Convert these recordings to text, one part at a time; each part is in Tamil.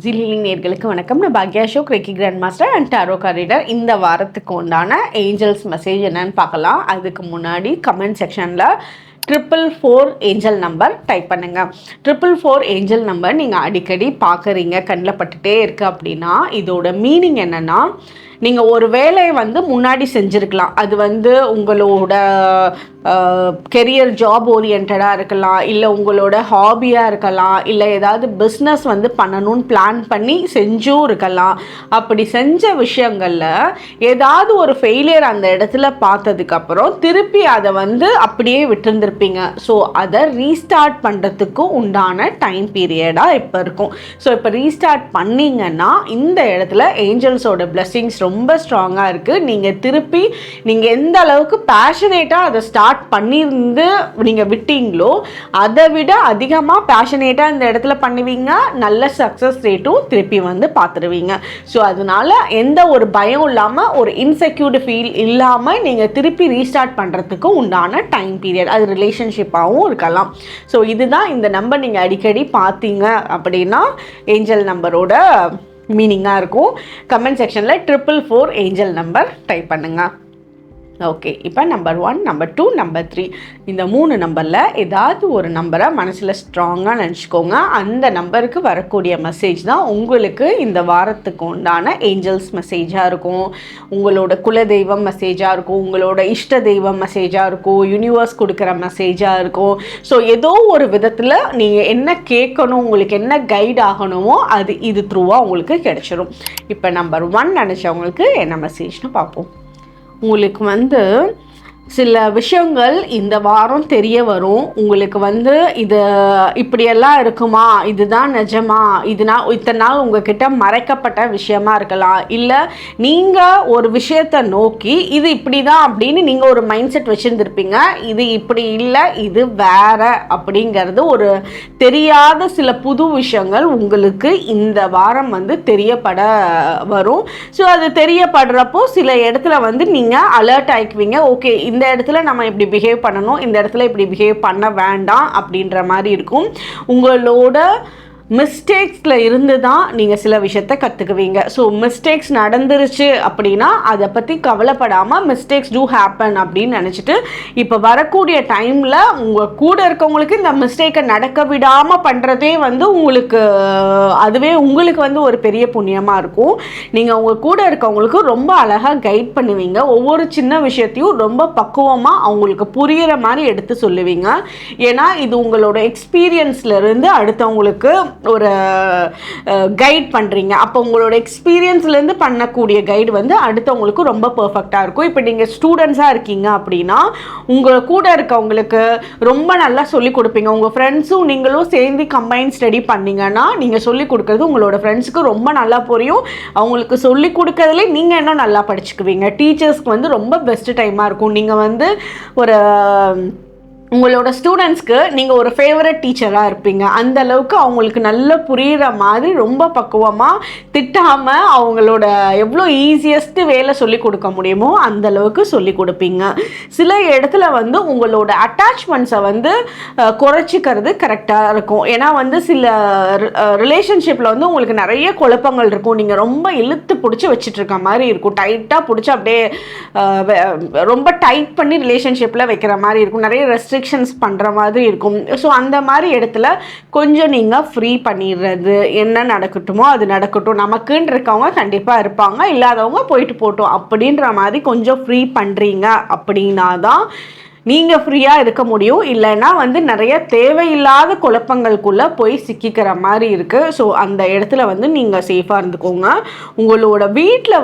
ஜிலிங் நேர்களுக்கு வணக்கம். நான் பாக்யா Ashok, reiki grand master and tarot card reader. இந்த வாரத்துக்கு உண்டான ஏஞ்சல்ஸ் மெசேஜ் என்னன்னு பார்க்கலாம். அதுக்கு முன்னாடி கமெண்ட் செக்ஷனில் 444 ஏஞ்சல் நம்பர் டைப் பண்ணுங்கள். 444 ஏஞ்சல் நம்பர் நீங்கள் அடிக்கடி பார்க்குறீங்க, கண்ணில் பட்டுட்டே இருக்குது அப்படின்னா இதோட மீனிங் என்னென்னா, நீங்கள் ஒரு வேலையை முன்னாடி செஞ்சுருக்கலாம். அது உங்களோட கெரியர் ஜாப் ஓரியன்டாக இருக்கலாம், இல்லை உங்களோட ஹாபியாக இருக்கலாம், இல்லை ஏதாவது பிஸ்னஸ் பண்ணணும்னு பிளான் பண்ணி செஞ்சும் இருக்கலாம். அப்படி செஞ்ச விஷயங்களில் ஏதாவது ஒரு ஃபெயிலியர் அந்த இடத்துல பார்த்ததுக்கப்புறம் திருப்பி அதை அப்படியே விட்டுருந்துருப்பீங்க. ஸோ அதை ரீஸ்டார்ட் பண்ணுறதுக்கு உண்டான டைம் பீரியடாக இப்போ இருக்கும். ஸோ இப்போ ரீஸ்டார்ட் பண்ணிங்கன்னா இந்த இடத்துல ஏஞ்சல்ஸோட பிளெஸ்ஸிங்ஸ் ரொம்ப ஸ்ட்ராங்காக இருக்குது. நீங்கள் எந்த அளவுக்கு பேஷனேட்டாக அதை ஸ்டார்ட் பண்ணியிருந்து நீங்கள் விட்டீங்களோ அதை விட அதிகமாக பேஷனேட்டாக இந்த இடத்துல பண்ணுவீங்க. நல்ல சக்ஸஸ் ரேட்டும் திருப்பி பார்த்துருவீங்க. ஸோ அதனால எந்த ஒரு பயம் இல்லாமல், ஒரு இன்செக்யூர்டு ஃபீல் இல்லாமல் நீங்கள் திருப்பி ரீஸ்டார்ட் பண்ணுறதுக்கு உண்டான டைம் பீரியட். அது ரிலேஷன்ஷிப்பாகவும் இருக்கலாம். ஸோ இதுதான் இந்த நம்பர் நீங்கள் அடிக்கடி பார்த்தீங்க அப்படின்னா ஏஞ்சல் நம்பரோட மீனிங்காக இருக்கும். கமெண்ட் செக்ஷனில் 444 ஏஞ்சல் நம்பர் டைப் பண்ணுங்கள். ஓகே, இப்போ நம்பர் 1, நம்பர் 2, நம்பர் 3 இந்த 3 நம்பரில் ஏதாவது ஒரு நம்பரை மனசில் ஸ்ட்ராங்காக நினச்சிக்கோங்க. அந்த நம்பருக்கு வரக்கூடிய மெசேஜ் தான் உங்களுக்கு இந்த வாரத்துக்கு உண்டான ஏஞ்சல்ஸ் மெசேஜாக இருக்கும். உங்களோட குலதெய்வம் மெசேஜாக இருக்கும், உங்களோட இஷ்ட தெய்வம் மெசேஜாக இருக்கும், யூனிவர்ஸ் கொடுக்குற மெசேஜாக இருக்கும். ஸோ ஏதோ ஒரு விதத்தில் நீங்கள் என்ன கேட்கணும், உங்களுக்கு என்ன கைட் ஆகணுமோ அது இது த்ரூவாக உங்களுக்கு கிடைச்சிடும். இப்போ நம்பர் 1 நினச்சவங்களுக்கு என்ன மெசேஜ்னு பார்ப்போம். உங்களுக்கு சில விஷயங்கள் இந்த வாரம் தெரிய வரும். உங்களுக்கு இது இப்படியெல்லாம் இருக்குமா, இதுதான் நிஜமா, இத்தனை நாள் உங்ககிட்ட மறைக்கப்பட்ட விஷயமா இருக்கலாம். இல்லை நீங்கள் ஒரு விஷயத்தை நோக்கி இது இப்படி தான் அப்படின்னு நீங்கள் ஒரு மைண்ட் செட் வச்சுருந்துருப்பீங்க. இது இப்படி இல்லை, இது வேற அப்படிங்கிறது ஒரு தெரியாத சில புது விஷயங்கள் உங்களுக்கு இந்த வாரம் தெரியப்பட வரும். ஸோ அது தெரியப்படுறப்போ சில இடத்துல நீங்கள் அலர்ட் ஆகிக்குவீங்க. ஓகே, இந்த இடத்துல நம்ம இப்படி பிஹேவ் பண்ணணும், இந்த இடத்துல இப்படி பிஹேவ் பண்ண வேண்டாம் அப்படின்ற மாதிரி இருக்கும். உங்களோட மிஸ்டேக்ஸில் இருந்து தான் நீங்கள் சில விஷயத்த கற்றுக்குவீங்க. ஸோ மிஸ்டேக்ஸ் நடந்துருச்சு அப்படின்னா அதை பற்றி கவலைப்படாமல் மிஸ்டேக்ஸ் டூ ஹேப்பன் அப்படின்னு நினச்சிட்டு இப்போ வரக்கூடிய டைமில் உங்கள் கூட இருக்கவங்களுக்கு இந்த மிஸ்டேக்கை நடக்க விடாமல் பண்ணுறதே உங்களுக்கு அதுவே உங்களுக்கு ஒரு பெரிய புண்ணியமாக இருக்கும். நீங்கள் உங்கள் கூட இருக்கவங்களுக்கு ரொம்ப அழகாக கைட் பண்ணுவீங்க. ஒவ்வொரு சின்ன விஷயத்தையும் ரொம்ப பக்குவமாக அவங்களுக்கு புரிகிற மாதிரி எடுத்து சொல்லுவீங்க. ஏன்னா இது உங்களோட எக்ஸ்பீரியன்ஸ்லேருந்து அடுத்தவங்களுக்கு ஒரு கைட் பண்ணுறீங்க. அப்போ உங்களோட எக்ஸ்பீரியன்ஸ்லேருந்து பண்ணக்கூடிய கைடு அடுத்தவங்களுக்கு ரொம்ப பர்ஃபெக்டாக இருக்கும். இப்போ நீங்கள் ஸ்டூடெண்ட்ஸாக இருக்கீங்க அப்படின்னா உங்களை கூட இருக்கவங்களுக்கு ரொம்ப நல்லா சொல்லிக் கொடுப்பீங்க. உங்கள் ஃப்ரெண்ட்ஸும் நீங்களும் சேர்ந்து கம்பைன் ஸ்டடி பண்ணிங்கன்னா நீங்கள் சொல்லிக் கொடுக்குறது உங்களோட ஃப்ரெண்ட்ஸுக்கு ரொம்ப நல்லா புரியும். அவங்களுக்கு சொல்லிக் கொடுக்கறதுலே நீங்கள் இன்னும் நல்லா படிச்சுக்குவீங்க. டீச்சர்ஸ்க்கு ரொம்ப பெஸ்ட் டைமாக இருக்கும். நீங்கள் ஒரு உங்களோட ஸ்டூடெண்ட்ஸ்க்கு நீங்கள் ஒரு ஃபேவரட் டீச்சராக இருப்பீங்க. அந்த அளவுக்கு அவங்களுக்கு நல்லா புரிகிற மாதிரி ரொம்ப பக்குவமாக திட்டாமல் அவங்களோட எவ்வளோ ஈஸியஸ்ட்டு வேலை சொல்லி கொடுக்க முடியுமோ அந்த அளவுக்கு சொல்லி கொடுப்பீங்க. சில இடத்துல உங்களோட அட்டாச்மெண்ட்ஸை குறைச்சிக்கிறது கரெக்டாக இருக்கும். ஏன்னா சில ரிலேஷன்ஷிப்பில் உங்களுக்கு நிறைய குழப்பங்கள் இருக்கும். நீங்கள் ரொம்ப இழுத்து பிடிச்சி வச்சிட்ருக்க மாதிரி இருக்கும். டைட்டாக பிடிச்சி அப்படியே ரொம்ப டைட் பண்ணி ரிலேஷன்ஷிப்பில் வைக்கிற மாதிரி இருக்கும். நிறைய ரெஸ்ட்ரிக்ஷன்ஸ் பண்ணுற மாதிரி இருக்கும். ஸோ அந்த மாதிரி இடத்துல கொஞ்சம் நீங்கள் ஃப்ரீ பண்ணிடுறது, என்ன நடக்கட்டுமோ அது நடக்கட்டும், நமக்குன்னு இருக்கவங்க கண்டிப்பாக இருப்பாங்க, இல்லாதவங்க போயிட்டு போட்டோம் அப்படின்ற மாதிரி கொஞ்சம் ஃப்ரீ பண்ணுறீங்க அப்படின்னா தான் நீங்கள் ஃப்ரீயாக இருக்க முடியும். இல்லைன்னா நிறைய தேவையில்லாத குழப்பங்களுக்குள்ளே போய் சிக்கிக்கிற மாதிரி இருக்குது. ஸோ அந்த இடத்துல நீங்கள் சேஃபாக இருந்துக்கோங்க. உங்களோட வீட்டில்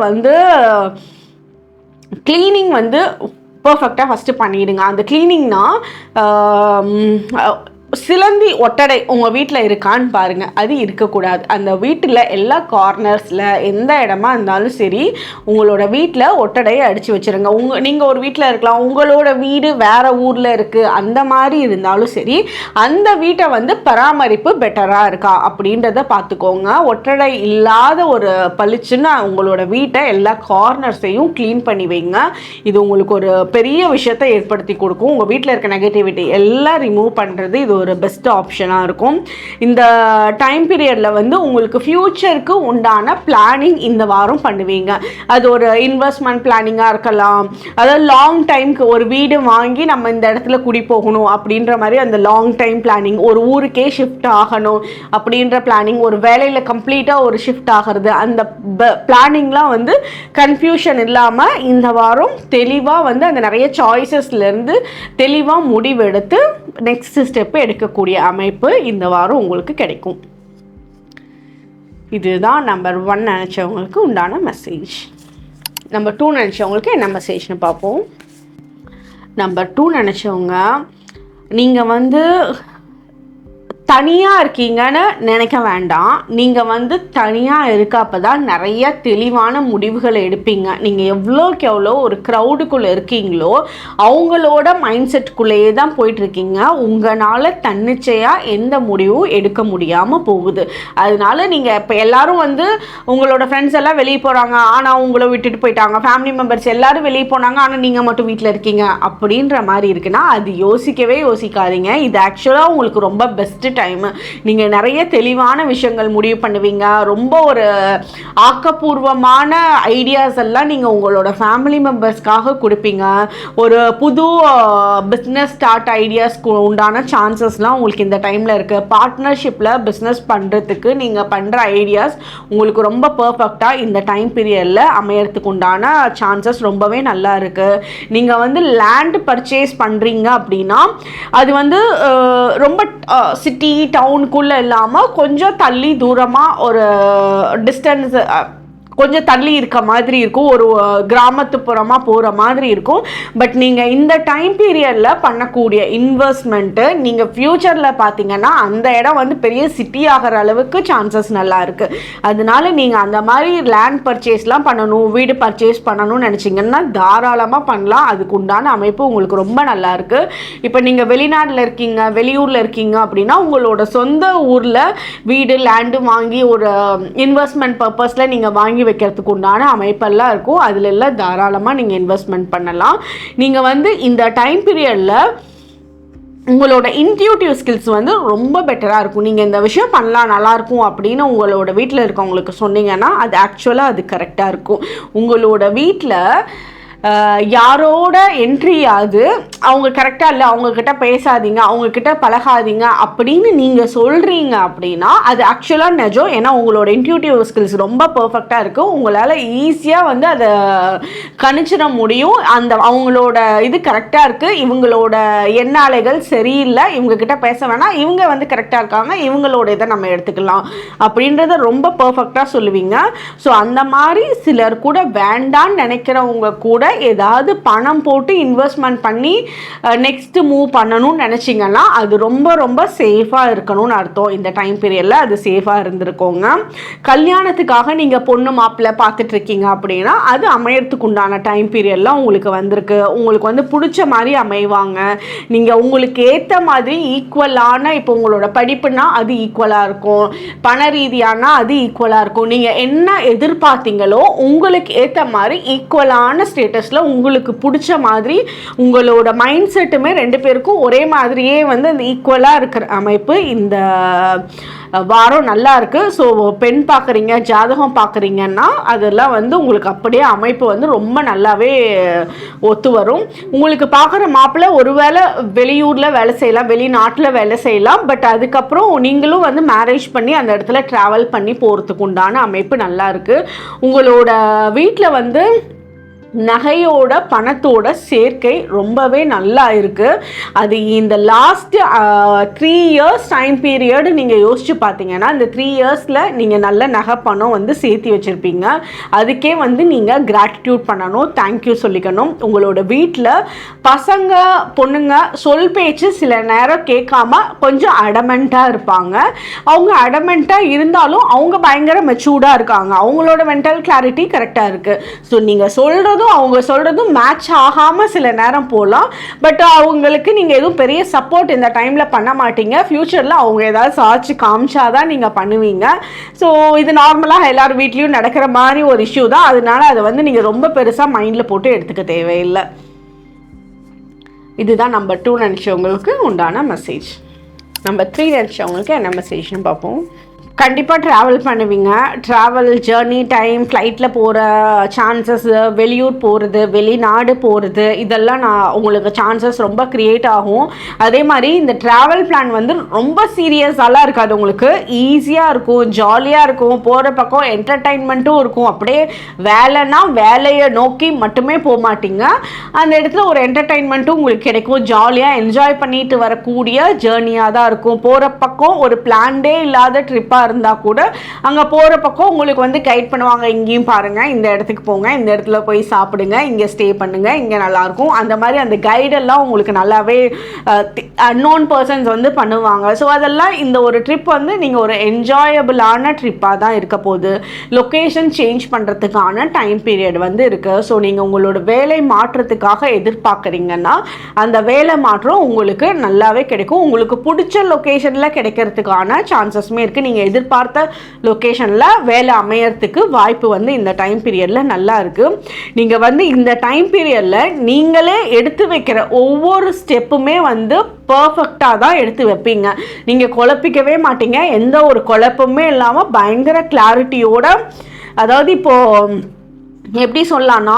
க்ளீனிங் பர்ஃபெக்டாக ஃபஸ்ட்டு பண்ணிவிடுங்க. அந்த க்ளீனிங்னா சிலந்தி ஒட்டடை உங்கள் வீட்டில் இருக்கான்னு பாருங்கள். அது இருக்கக்கூடாது. அந்த வீட்டில் எல்லா கார்னர்ஸில் எந்த இடமா இருந்தாலும் சரி உங்களோட வீட்டில் ஒட்டடையை அடித்து வச்சுருங்க. நீங்கள் ஒரு வீட்டில் இருக்கலாம், உங்களோட வீடு வேறு ஊரில் இருக்குது, அந்த மாதிரி இருந்தாலும் சரி அந்த வீட்டை பராமரிப்பு பெட்டராக இருக்கா அப்படின்றத பார்த்துக்கோங்க. ஒட்டடை இல்லாத ஒரு பளிச்சுன்னு உங்களோட வீட்டை எல்லா கார்னர்ஸையும் க்ளீன் பண்ணி வைங்க. இது உங்களுக்கு ஒரு பெரிய விஷயத்தை ஏற்படுத்தி கொடுக்கும். உங்கள் வீட்டில் இருக்க நெகட்டிவிட்டி எல்லாம் ரிமூவ் பண்ணுறது இது ஒரு பெஸ்ட் ஆப்ஷனாக இருக்கும். இந்த டைம் பீரியடில் வந்து உங்களுக்கு ஃப்யூச்சருக்கு உண்டான பிளானிங் இந்த வாரம் பண்ணுவீங்க. அது ஒரு இன்வெஸ்ட்மெண்ட் பிளானிங்காக இருக்கலாம், அதாவது லாங் டைம்க்கு ஒரு வீடு வாங்கி நம்ம இந்த இடத்துல குடி போகணும் அப்படின்ற மாதிரி அந்த லாங் டைம் பிளானிங், ஒரு ஊருக்கே ஷிஃப்ட் ஆகணும் அப்படின்ற பிளானிங், ஒரு வேலையில் கம்ப்ளீட்டாக ஒரு ஷிஃப்ட் ஆகிறது, அந்த பிளானிங்லாம் வந்து கன்ஃபியூஷன் இல்லாமல் இந்த வாரம் தெளிவாக வந்து அந்த நிறைய சாய்ஸஸ்லேருந்து தெளிவாக முடிவெடுத்து நெக்ஸ்ட் ஸ்டெப்பு எடுக்கக்கூடிய அமைப்பு இந்த வாரம் உங்களுக்கு கிடைக்கும். இதுதான் நம்பர் 1 நினச்சவங்களுக்கு உண்டான மெசேஜ். நம்பர் 2 நினச்சவங்களுக்கு என்ன மெசேஜ்னு பார்ப்போம். நம்பர் 2 நினச்சவங்க, நீங்கள் வந்து தனியாக இருக்கீங்கன்னு நினைக்க வேண்டாம். நீங்கள் வந்து தனியாக இருக்கப்போ தான் நிறைய தெளிவான முடிவுகளை எடுப்பீங்க. நீங்கள் எவ்வளோக்கு எவ்வளோ ஒரு க்ரௌடுக்குள்ளே இருக்கீங்களோ அவங்களோட மைண்ட் செட்டுக்குள்ளேயே தான் போயிட்டுருக்கீங்க. உங்களால் தன்னிச்சையாக எந்த முடிவும் எடுக்க முடியாமல் போகுது. அதனால நீங்கள் இப்போ எல்லோரும் வந்து உங்களோட ஃப்ரெண்ட்ஸ் எல்லாம் வெளியே போகிறாங்க, ஆனால் உங்களை விட்டுட்டு போயிட்டாங்க. ஃபேமிலி மெம்பர்ஸ் எல்லோரும் வெளியே போனாங்க, ஆனால் நீங்கள் மட்டும் வீட்டில் இருக்கீங்க அப்படின்ற மாதிரி இருக்குன்னா அது யோசிக்கவே யோசிக்காதீங்க. இது ஆக்சுவலாக உங்களுக்கு ரொம்ப பெஸ்ட்டு டைம். நீங்கள் நிறைய தெளிவான விஷயங்கள் முடிவு பண்ணுவீங்க. ரொம்ப ஒரு ஆக்கப்பூர்வமான ஐடியாஸ் எல்லாம் நீங்கள் உங்களோட ஃபேமிலி மெம்பர்ஸ்க்காக கொடுப்பீங்க. ஒரு புது பிஸ்னஸ் ஸ்டார்ட் ஐடியாஸ்க்கு உண்டான சான்சஸ்லாம் உங்களுக்கு இந்த டைமில் இருக்குது. பார்ட்னர்ஷிப்பில் பிஸ்னஸ் பண்ணுறதுக்கு நீங்கள் பண்ணுற ஐடியாஸ் உங்களுக்கு ரொம்ப பர்ஃபெக்டாக இந்த டைம் பீரியடில் அமையறதுக்கு உண்டான சான்சஸ் ரொம்பவே நல்லா இருக்குது. நீங்கள் வந்து லேண்ட் பர்ச்சேஸ் பண்ணுறீங்க அப்படின்னா அது வந்து ரொம்ப சிட்டி டவுனுக்குள்ளே இல்லாமல் கொஞ்சம் தள்ளி தூரமாக ஒரு டிஸ்டன்ஸ் கொஞ்சம் தள்ளி இருக்க மாதிரி இருக்கும், ஒரு கிராமத்துப்புறமாக போகிற மாதிரி இருக்கும். பட் நீங்கள் இந்த டைம் பீரியடில் பண்ணக்கூடிய இன்வெஸ்ட்மெண்ட்டு நீங்கள் ஃப்யூச்சரில் பார்த்தீங்கன்னா அந்த இடம் வந்து பெரிய சிட்டி ஆகிற அளவுக்கு சான்சஸ் நல்லா இருக்குது. அதனால நீங்கள் அந்த மாதிரி லேண்ட் பர்ச்சேஸ்லாம் பண்ணணும், வீடு பர்ச்சேஸ் பண்ணணும்னு நினச்சிங்கன்னா தாராளமாக பண்ணலாம். அதுக்கு உண்டான அமைப்பு உங்களுக்கு ரொம்ப நல்லா இருக்குது. இப்போ நீங்கள் வெளிநாட்டில் இருக்கீங்க, வெளியூரில் இருக்கீங்க அப்படின்னா உங்களோட சொந்த ஊரில் வீடு லேண்டு வாங்கி ஒரு இன்வெஸ்ட்மெண்ட் பர்பஸில் நீங்கள் வாங்கி வைக்கிறதுக்கு உண்டான அமைப்பெல்லாம் இருக்கும். அதில் எல்லாம் தாராளமாக நீங்கள் இன்வெஸ்ட்மெண்ட் பண்ணலாம். நீங்கள் வந்து இந்த டைம் பீரியடில் உங்களோட இன்ட்யூட்டிவ் ஸ்கில்ஸ் வந்து ரொம்ப பெட்டராக இருக்கும். நீங்கள் இந்த விஷயம் பண்ணலாம் நல்லாயிருக்கும் அப்படின்னு உங்களோட வீட்டில் இருக்கவங்களுக்கு சொன்னீங்கன்னா அது ஆக்சுவலாக அது கரெக்டாக இருக்கும். உங்களோட வீட்டில் யாரோட என்ட்ரி ஆகுது, அவங்க கரெக்டாக இல்லை, அவங்கக்கிட்ட பேசாதீங்க, அவங்கக்கிட்ட பழகாதீங்க அப்படின்னு நீங்கள் சொல்கிறீங்க அப்படின்னா அது ஆக்சுவலாக நிஜம். ஏன்னா உங்களோட இன்ட்யூட்டிவ் ஸ்கில்ஸ் ரொம்ப பர்ஃபெக்டாக இருக்குது. உங்களால் ஈஸியாக வந்து அதை கணிச்சிட முடியும். அந்த அவங்களோட இது கரெக்டாக இருக்குது, இவங்களோட எண்ணாலைகள் சரியில்லை, இவங்கக்கிட்ட பேச வேணாம், இவங்க வந்து கரெக்டாக இருக்காங்க, இவங்களோட இதை நம்ம எடுத்துக்கலாம் அப்படின்றத ரொம்ப பர்ஃபெக்டாக சொல்லுவீங்க. ஸோ அந்த மாதிரி சிலர் கூட வேண்டான்னு நினைக்கிறவங்க கூட ஏதாவது பணம் போட்டு இன்வெஸ்ட்மெண்ட் பண்ணி நெக்ஸ்ட் மூவ் பண்ணணும்னு நினச்சிங்கன்னா அது ரொம்ப ரொம்ப சேஃபாக இருக்கணும்னு அர்த்தம். இந்த டைம் பீரியடில் அது சேஃபாக இருந்திருக்கோங்க. கல்யாணத்துக்காக நீங்கள் பொண்ணு மாப்பிள்ளை பார்த்துட்டு இருக்கீங்க அப்படின்னா அது அமையறதுக்கு உண்டான டைம் பீரியட்லாம் உங்களுக்கு வந்திருக்கு. உங்களுக்கு வந்து பிடிச்ச மாதிரி அமைவாங்க. நீங்கள் உங்களுக்கு ஏற்ற மாதிரி ஈக்குவலான, இப்போ உங்களோட படிப்புனா அது ஈக்குவலாக இருக்கும், பண ரீதியானா அது ஈக்குவலாக இருக்கும். நீங்கள் என்ன எதிர்பார்த்தீங்களோ உங்களுக்கு ஏற்ற மாதிரி ஈக்குவலான ஸ்டேட்டஸ் உங்களுக்கு பிடிச்ச மாதிரி உங்களோட மைண்ட் செட்டுமே 2 பேருக்கும் ஒரே மாதிரியே வந்து அந்த ஈக்குவலாக இருக்கிற அமைப்பு இந்த வாரம் நல்லா இருக்குது. ஸோ பெண் பார்க்குறீங்க, ஜாதகம் பார்க்குறீங்கன்னா அதெல்லாம் வந்து உங்களுக்கு அப்படியே அமைப்பு வந்து ரொம்ப நல்லாவே ஒத்து வரும். உங்களுக்கு பார்க்குற மாப்பிள்ளை ஒருவேளை வெளியூரில் வேலை செய்யலாம், வெளிநாட்டில் வேலை செய்யலாம். பட் அதுக்கப்புறம் நீங்களும் வந்து மேரேஜ் பண்ணி அந்த இடத்துல ட்ராவல் பண்ணி போகிறதுக்கு உண்டான அமைப்பு நல்லா இருக்குது. உங்களோட வீட்டில் வந்து நகையோட பணத்தோட சேர்க்கை ரொம்பவே நல்லா இருக்குது. அது இந்த லாஸ்ட் 3 இயர்ஸ் டைம் பீரியட் நீங்கள் யோசிச்சு பார்த்தீங்கன்னா இந்த 3 இயர்ஸில் நீங்கள் நல்ல நகை பணம் வந்து சேர்த்து வச்சுருப்பீங்க. அதுக்கே வந்து நீங்கள் கிராட்டிடியூட் பண்ணணும், தேங்க்யூ சொல்லிக்கணும். உங்களோட வீட்டில் பசங்க பொண்ணுங்க சொல் பேச்சு சில நேரம் கேட்காம கொஞ்சம் அடமெண்ட்டாக இருப்பாங்க. அவங்க அடமெண்ட்டாக இருந்தாலும் அவங்க பயங்கர மெச்சூர்டாக இருக்காங்க, அவங்களோட மென்டல் கிளாரிட்டி கரெக்டாக இருக்குது. ஸோ நீங்கள் சொல்கிறதும் அவங்க சொல்கிறதும் மேட்ச் ஆகாமல் சில நேரம் போகலாம். பட் அவங்களுக்கு நீங்கள் எதுவும் பெரிய சப்போர்ட் இந்த டைமில் பண்ண மாட்டீங்க. ஃப்யூச்சரில் அவங்க ஏதாவது சாட்சி காமிச்சாதான் நீங்கள் பண்ணுவீங்க. ஸோ இது நார்மலாக எல்லார் வீட்லேயும் நடக்கிற மாதிரி ஒரு இஷ்யூ தான். அதனால அதை வந்து நீங்கள் ரொம்ப பெருசாக மைண்டில் போட்டு எடுத்துக்க தேவையில்லை. இதுதான் நம்பர் 2 நினச்சவங்களுக்கு உண்டான மெசேஜ். நம்பர் 3 நினச்சவங்களுக்கு என்ன மெசேஜ்னு பார்ப்போம். கண்டிப்பாக ட்ராவல் பண்ணுவீங்க. ட்ராவல் ஜர்னி டைம், ஃப்ளைட்டில் போகிற சான்சஸ், வெளியூர் போகிறது, வெளிநாடு போகிறது, இதெல்லாம் உங்களுக்கு சான்சஸ் ரொம்ப க்ரியேட் ஆகும். அதே மாதிரி இந்த ட்ராவல் பிளான் வந்து ரொம்ப சீரியஸாலாம் இருக்காது, உங்களுக்கு ஈஸியாக இருக்கும், ஜாலியாக இருக்கும். போகிற பக்கம் என்டர்டைன்மெண்ட்டும் இருக்கும். அப்படியே வேலைன்னா வேலையை நோக்கி மட்டுமே போக மாட்டீங்க, அந்த இடத்துல ஒரு என்டர்டைன்மெண்ட்டும் உங்களுக்கு கிடைக்கும். ஜாலியாக என்ஜாய் பண்ணிட்டு வரக்கூடிய ஜேர்னியாக தான் இருக்கும். போகிற பக்கம் ஒரு பிளான்டே இல்லாத ட்ரிப்பாக இருந்தால் கூட அங்கே போகிற பக்கம் உங்களுக்கு வந்து கைட் பண்ணுவாங்க. இங்கேயும் பாருங்கள், இந்த இடத்துக்கு போங்க, இந்த இடத்துல போய் சாப்பிடுங்க, இங்கே ஸ்டே பண்ணுங்கள், இங்கே நல்லாயிருக்கும். அந்த மாதிரி அந்த கைடெல்லாம் உங்களுக்கு நல்லாவே அன்னோன் பர்சன்ஸ் வந்து பண்ணுவாங்க. ஸோ அதெல்லாம் இந்த ஒரு ட்ரிப் வந்து நீங்கள் ஒரு என்ஜாயபிளான ட்ரிப்பாக தான் இருக்க போகுது. லொக்கேஷன் சேஞ்ச் பண்ணுறதுக்கான டைம் பீரியட் வந்து இருக்குது. ஸோ நீங்கள் உங்களோட வேலை மாற்றத்துக்காக எதிர்பார்க்குறீங்கன்னா அந்த வேலை மாற்றம் உங்களுக்கு நல்லாவே கிடைக்கும். உங்களுக்கு பிடிச்ச லொக்கேஷனில் கிடைக்கிறதுக்கான சான்சஸுமே இருக்குது. நீங்கள் எதிர்பார்த்த லொக்கேஷனில் வேலை அமையறதுக்கு வாய்ப்பு வந்து இந்த டைம் பீரியடில் நல்லா இருக்குது. நீங்கள் வந்து இந்த டைம் பீரியடில் நீங்களே எடுத்து வைக்கிற ஒவ்வொரு ஸ்டெப்புமே வந்து பர்ஃபெக்டாக தான் எடுத்து வைப்பீங்க. நீங்கள் குழப்பிக்கவே மாட்டீங்க. எந்த ஒரு குழப்பமே இல்லாமல் பயங்கர கிளாரிட்டியோட, அதாவது இப்போது எப்படி சொல்லலாம்னா,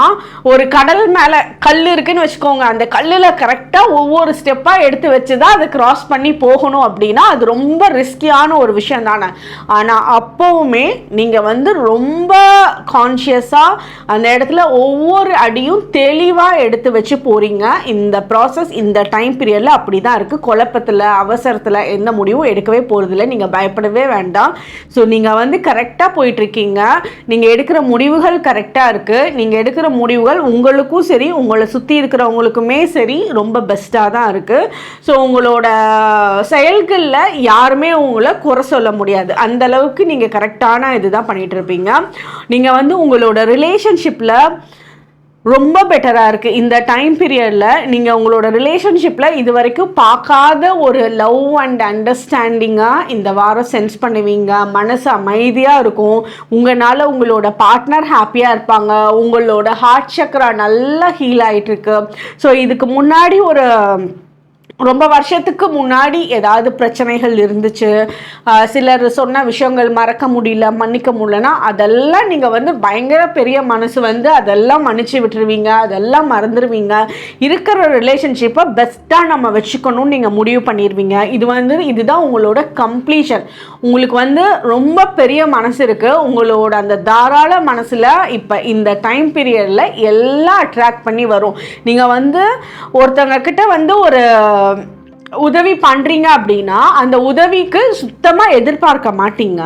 ஒரு கடல் மேலே கல் இருக்குன்னு வச்சுக்கோங்க, அந்த கல்லில் கரெக்டாக ஒவ்வொரு ஸ்டெப்பாக எடுத்து வச்சு தான் அதை கிராஸ் பண்ணி போகணும். அப்படின்னா அது ரொம்ப ரிஸ்கியான ஒரு விஷயம் தானே. ஆனால் அப்போவுமே நீங்கள் வந்து ரொம்ப கான்ஷியஸாக அந்த இடத்துல ஒவ்வொரு அடியும் தெளிவாக எடுத்து வச்சு போகிறீங்க. இந்த ப்ராசஸ் இந்த டைம் பீரியடில் அப்படி தான் இருக்குது. குழப்பத்தில் அவசரத்தில் எந்த முடிவும் எடுக்கவே போகிறதில்ல. நீங்கள் பயப்படவே வேண்டாம். ஸோ நீங்கள் வந்து கரெக்டாக போயிட்டுருக்கீங்க. நீங்கள் எடுக்கிற முடிவுகள் கரெக்டாக இருக்குது. நீங்கள் எடுக்கிற முடிவுகள் உங்களுக்கும் சரி, உங்களை சுற்றி இருக்கிறவங்களுக்குமே சரி, ரொம்ப பெஸ்ட்டாக தான் இருக்குது. ஸோ உங்களோட செயல்களில் யாருமே உங்களை குறை சொல்ல முடியாது. அந்த அளவுக்கு நீங்கள் கரெக்டான இதுதான் பண்ணிகிட்டு இருப்பீங்க. நீங்கள் வந்து உங்களோட ரிலேஷன்ஷிப்பில் ரொம்ப பெட்டராக இருக்குது. இந்த டைம் பீரியடில் நீங்கள் உங்களோட ரிலேஷன்ஷிப்பில் இது வரைக்கும் பார்க்காத ஒரு லவ் அண்ட் அண்டர்ஸ்டாண்டிங்காக இந்த வாரம் சென்ஸ் பண்ணுவீங்க. மனசு அமைதியாக இருக்கும். உங்களால் உங்களோட பார்ட்னர் ஹாப்பியாக இருப்பாங்க. உங்களோட ஹார்ட் சக்ரா நல்லா ஹீல் ஆகிட்டுருக்கு. ஸோ இதுக்கு முன்னாடி ஒரு ரொம்ப வருஷத்துக்கு முன்னாடி ஏதாவது பிரச்சனைகள் இருந்துச்சு, சிலர் சொன்ன விஷயங்கள் மறக்க முடியல, மன்னிக்க முடியலன்னா அதெல்லாம் நீங்கள் வந்து பயங்கர பெரிய மனசு வந்து அதெல்லாம் மன்னிச்சு விட்டுருவீங்க, அதெல்லாம் மறந்துடுவீங்க. இருக்கிற ரிலேஷன்ஷிப்பை பெஸ்ட்டாக நம்ம வச்சுக்கணும்னு நீங்கள் முடிவு பண்ணிடுவீங்க. இதுதான் உங்களோட கம்ப்ளீஷன். உங்களுக்கு வந்து ரொம்ப பெரிய மனசு இருக்குது. உங்களோட அந்த தாராள மனசில் இப்போ இந்த டைம் பீரியடில் எல்லாம் அட்ராக்ட் பண்ணி வரும். நீங்கள் வந்து ஒருத்தவங்க கிட்ட வந்து ஒரு உதவி பண்ணுறீங்க அப்படின்னா அந்த உதவிக்கு சுத்தமாக எதிர்பார்க்க மாட்டீங்க.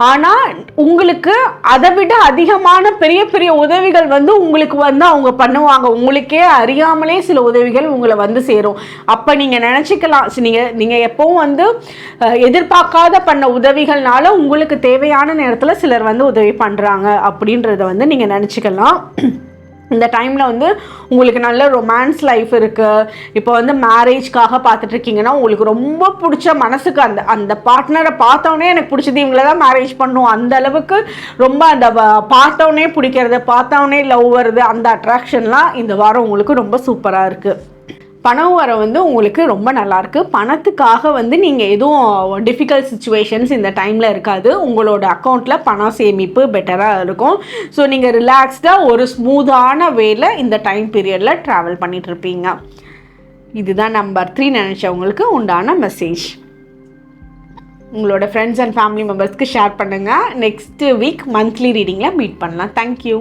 ஆனால் உங்களுக்கு அதை விட அதிகமான பெரிய பெரிய உதவிகள் வந்து உங்களுக்கு வந்து அவங்க பண்ணுவாங்க. உங்களுக்கே அறியாமலே சில உதவிகள் உங்களை வந்து சேரும். அப்போ நீங்கள் நினச்சிக்கலாம், நீங்கள் எப்போவும் வந்து எதிர்பார்க்காத பண்ண உதவிகள்னால உங்களுக்கு தேவையான நேரத்தில் சிலர் வந்து உதவி பண்ணுறாங்க அப்படின்றத வந்து நீங்கள் நினச்சிக்கலாம். இந்த டைமில் வந்து உங்களுக்கு நல்ல ரொமான்ஸ் லைஃப் இருக்குது. இப்போ வந்து மேரேஜ்க்காக பார்த்துட்ருக்கீங்கன்னா உங்களுக்கு ரொம்ப பிடிச்ச மனசுக்கு அந்த பார்ட்னரை பார்த்தோன்னே எனக்கு பிடிச்சது இவங்கள தான் மேரேஜ் பண்ணும், அந்த அளவுக்கு ரொம்ப அந்த பார்த்தோன்னே பிடிக்கிறது, பார்த்தோன்னே லவ் வருது, அந்த அட்ராக்ஷன்லாம் இந்த வாரம் உங்களுக்கு ரொம்ப சூப்பராக இருக்குது. பணம் வர வந்து உங்களுக்கு ரொம்ப நல்லாயிருக்கு. பணத்துக்காக வந்து நீங்கள் எதுவும் டிஃபிகல்ட் சுச்சுவேஷன்ஸ் இந்த டைமில் இருக்காது. உங்களோட அக்கௌண்ட்டில் பணம் சேமிப்பு பெட்டராக இருக்கும். ஸோ நீங்கள் ரிலாக்ஸ்டாக ஒரு ஸ்மூத்தான வேல இந்த டைம் பீரியடில் ட்ராவல் பண்ணிகிட்ருப்பீங்க. இதுதான் நம்பர் 3 நினச்சவங்களுக்கு உண்டான மெசேஜ். உங்களோட ஃப்ரெண்ட்ஸ் அண்ட் ஃபேமிலி மெம்பர்ஸ்க்கு ஷேர் பண்ணுங்கள். நெக்ஸ்ட் வீக் மந்த்லி ரீடிங்கில் மீட் பண்ணலாம். தேங்க்யூ.